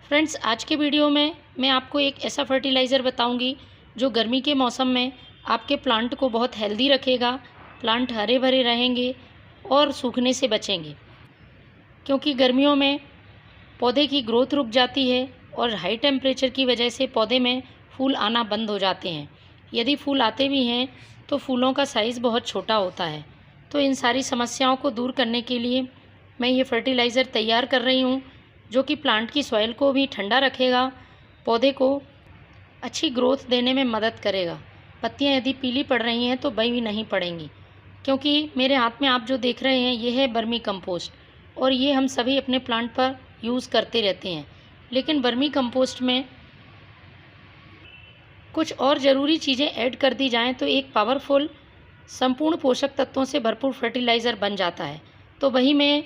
Friends, आज के video में मैं आपको एक ऐसा फर्टिलाइज़र बताऊंगी जो गर्मी के मौसम में आपके प्लांट को बहुत हेल्दी रखेगा। प्लांट हरे भरे रहेंगे और सूखने से बचेंगे, क्योंकि गर्मियों में पौधे की ग्रोथ रुक जाती है और हाई टेम्परेचर की वजह से पौधे में फूल आना बंद हो जाते हैं। यदि फूल आते भी हैं तो फूलों का साइज़ बहुत छोटा होता है। तो इन सारी समस्याओं को दूर करने के लिए मैं ये फर्टिलाइज़र तैयार कर रही हूँ, जो कि प्लांट की सॉइल को भी ठंडा रखेगा, पौधे को अच्छी ग्रोथ देने में मदद करेगा। पत्तियाँ यदि पीली पड़ रही हैं तो भी नहीं पड़ेंगी, क्योंकि मेरे हाथ में आप जो देख रहे हैं ये है वर्मी कंपोस्ट, और ये हम सभी अपने प्लांट पर यूज़ करते रहते हैं। लेकिन वर्मी कंपोस्ट में कुछ और ज़रूरी चीज़ें ऐड कर दी जाएँ तो एक पावरफुल संपूर्ण पोषक तत्वों से भरपूर फर्टिलाइज़र बन जाता है। तो वही मैं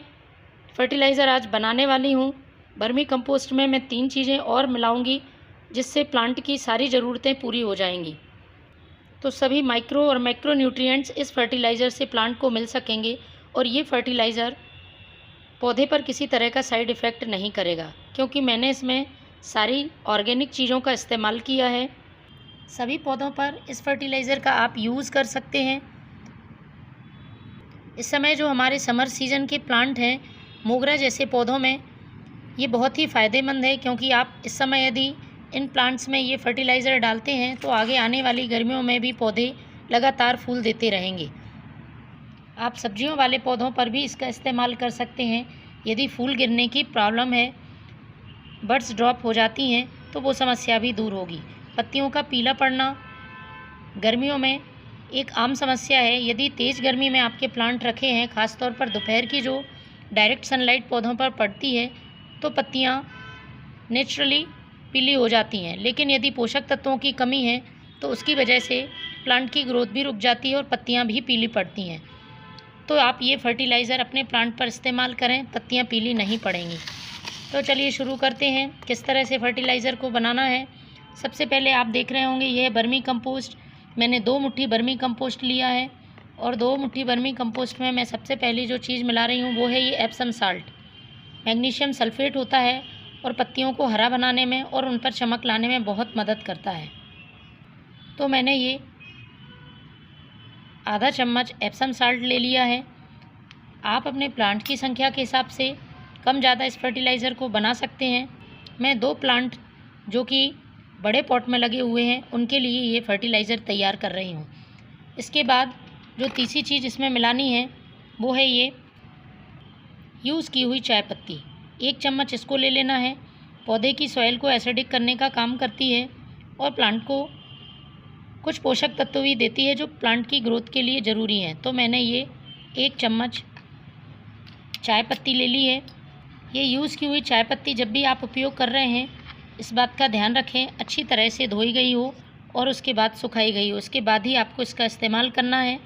फर्टिलाइज़र आज बनाने वाली हूँ। वर्मी कंपोस्ट में मैं 3 चीज़ें और मिलाऊंगी, जिससे प्लांट की सारी ज़रूरतें पूरी हो जाएंगी। तो सभी माइक्रो और मैक्रो न्यूट्रिएंट्स इस फर्टिलाइज़र से प्लांट को मिल सकेंगे, और ये फर्टिलाइज़र पौधे पर किसी तरह का साइड इफ़ेक्ट नहीं करेगा, क्योंकि मैंने इसमें सारी ऑर्गेनिक चीज़ों का इस्तेमाल किया है। सभी पौधों पर इस फर्टिलाइज़र का आप यूज़ कर सकते हैं। इस समय जो हमारे समर सीज़न के प्लांट हैं, मोगरा जैसे पौधों में ये बहुत ही फ़ायदेमंद है, क्योंकि आप इस समय यदि इन प्लांट्स में ये फर्टिलाइज़र डालते हैं तो आगे आने वाली गर्मियों में भी पौधे लगातार फूल देते रहेंगे। आप सब्जियों वाले पौधों पर भी इसका इस्तेमाल कर सकते हैं। यदि फूल गिरने की प्रॉब्लम है, बड्स ड्रॉप हो जाती हैं, तो वो समस्या भी दूर होगी। पत्तियों का पीला पड़ना गर्मियों में एक आम समस्या है। यदि तेज़ गर्मी में आपके प्लांट रखे हैं, ख़ासतौर पर दोपहर की जो डायरेक्ट सनलाइट पौधों पर पड़ती है, तो पत्तियां नेचुरली पीली हो जाती हैं। लेकिन यदि पोषक तत्वों की कमी है तो उसकी वजह से प्लांट की ग्रोथ भी रुक जाती है और पत्तियां भी पीली पड़ती हैं। तो आप ये फर्टिलाइज़र अपने प्लांट पर इस्तेमाल करें, पत्तियां पीली नहीं पड़ेंगी। तो चलिए शुरू करते हैं किस तरह से फर्टिलाइज़र को बनाना है। सबसे पहले आप देख रहे होंगे यह वर्मी कंपोस्ट। मैंने 2 मुट्ठी वर्मी कंपोस्ट लिया है, और 2 मुट्ठी वर्मी कंपोस्ट में मैं सबसे पहले जो चीज़ मिला रही हूँ वो है ये एप्सम साल्ट। मैग्नीशियम सल्फेट होता है और पत्तियों को हरा बनाने में और उन पर चमक लाने में बहुत मदद करता है। तो मैंने ये आधा चम्मच एप्सम साल्ट ले लिया है। आप अपने प्लांट की संख्या के हिसाब से कम ज़्यादा इस फर्टिलाइज़र को बना सकते हैं। मैं 2 प्लांट जो कि बड़े पॉट में लगे हुए हैं उनके लिए ये फर्टिलाइज़र तैयार कर रही हूँ। इसके बाद जो तीसरी चीज़ इसमें मिलानी है वो है ये यूज़ की हुई चाय पत्ती। 1 चम्मच इसको ले लेना है। पौधे की सॉइल को एसिडिक करने का काम करती है और प्लांट को कुछ पोषक तत्व भी देती है जो प्लांट की ग्रोथ के लिए ज़रूरी हैं। तो मैंने ये 1 चम्मच चाय पत्ती ले ली है। ये यूज़ की हुई चाय पत्ती जब भी आप उपयोग कर रहे हैं, इस बात का ध्यान रखें अच्छी तरह से धोई गई हो और उसके बाद सुखाई गई हो, उसके बाद ही आपको इसका इस्तेमाल करना है।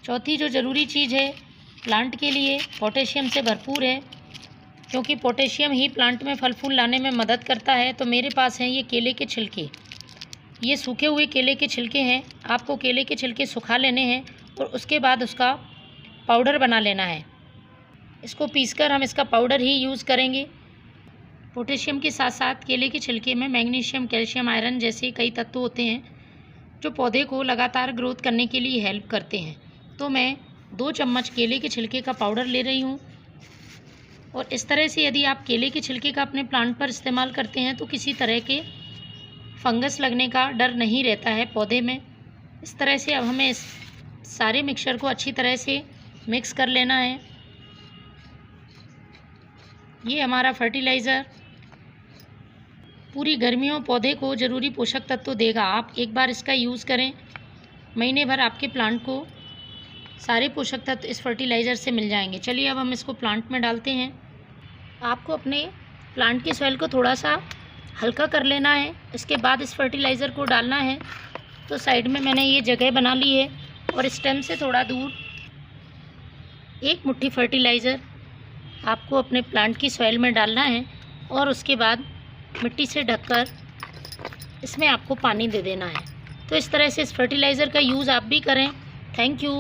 चौथी जो ज़रूरी चीज़ है, प्लांट के लिए पोटेशियम से भरपूर है, क्योंकि पोटेशियम ही प्लांट में फल फूल लाने में मदद करता है। तो मेरे पास हैं ये केले के छिलके। ये सूखे हुए केले के छिलके हैं। आपको केले के छिलके सुखा लेने हैं और उसके बाद उसका पाउडर बना लेना है। इसको पीसकर हम इसका पाउडर ही यूज़ करेंगे। पोटेशियम के साथ साथ केले के छिलके में मैग्नीशियम, कैल्शियम, आयरन जैसे कई तत्व होते हैं जो पौधे को लगातार ग्रोथ करने के लिए हेल्प करते हैं। तो मैं 2 चम्मच केले के छिलके का पाउडर ले रही हूँ, और इस तरह से यदि आप केले के छिलके का अपने प्लांट पर इस्तेमाल करते हैं तो किसी तरह के फंगस लगने का डर नहीं रहता है पौधे में। इस तरह से अब हमें इस सारे मिक्सचर को अच्छी तरह से मिक्स कर लेना है। ये हमारा फर्टिलाइज़र पूरी गर्मियों पौधे को ज़रूरी पोषक तत्व देगा। आप एक बार इसका यूज़ करें, महीने भर आपके प्लांट को सारे पोषक तत्व इस फर्टिलाइज़र से मिल जाएंगे। चलिए अब हम इसको प्लांट में डालते हैं। आपको अपने प्लांट की सॉइल को थोड़ा सा हल्का कर लेना है, इसके बाद इस फर्टिलाइज़र को डालना है। तो साइड में मैंने ये जगह बना ली है, और स्टेम से थोड़ा दूर 1 मुट्ठी फर्टिलाइज़र आपको अपने प्लांट की सॉइल में डालना है, और उसके बाद मिट्टी से ढककर इसमें आपको पानी दे देना है। तो इस तरह से इस फर्टिलाइज़र का यूज़ आप भी करें। Thank you.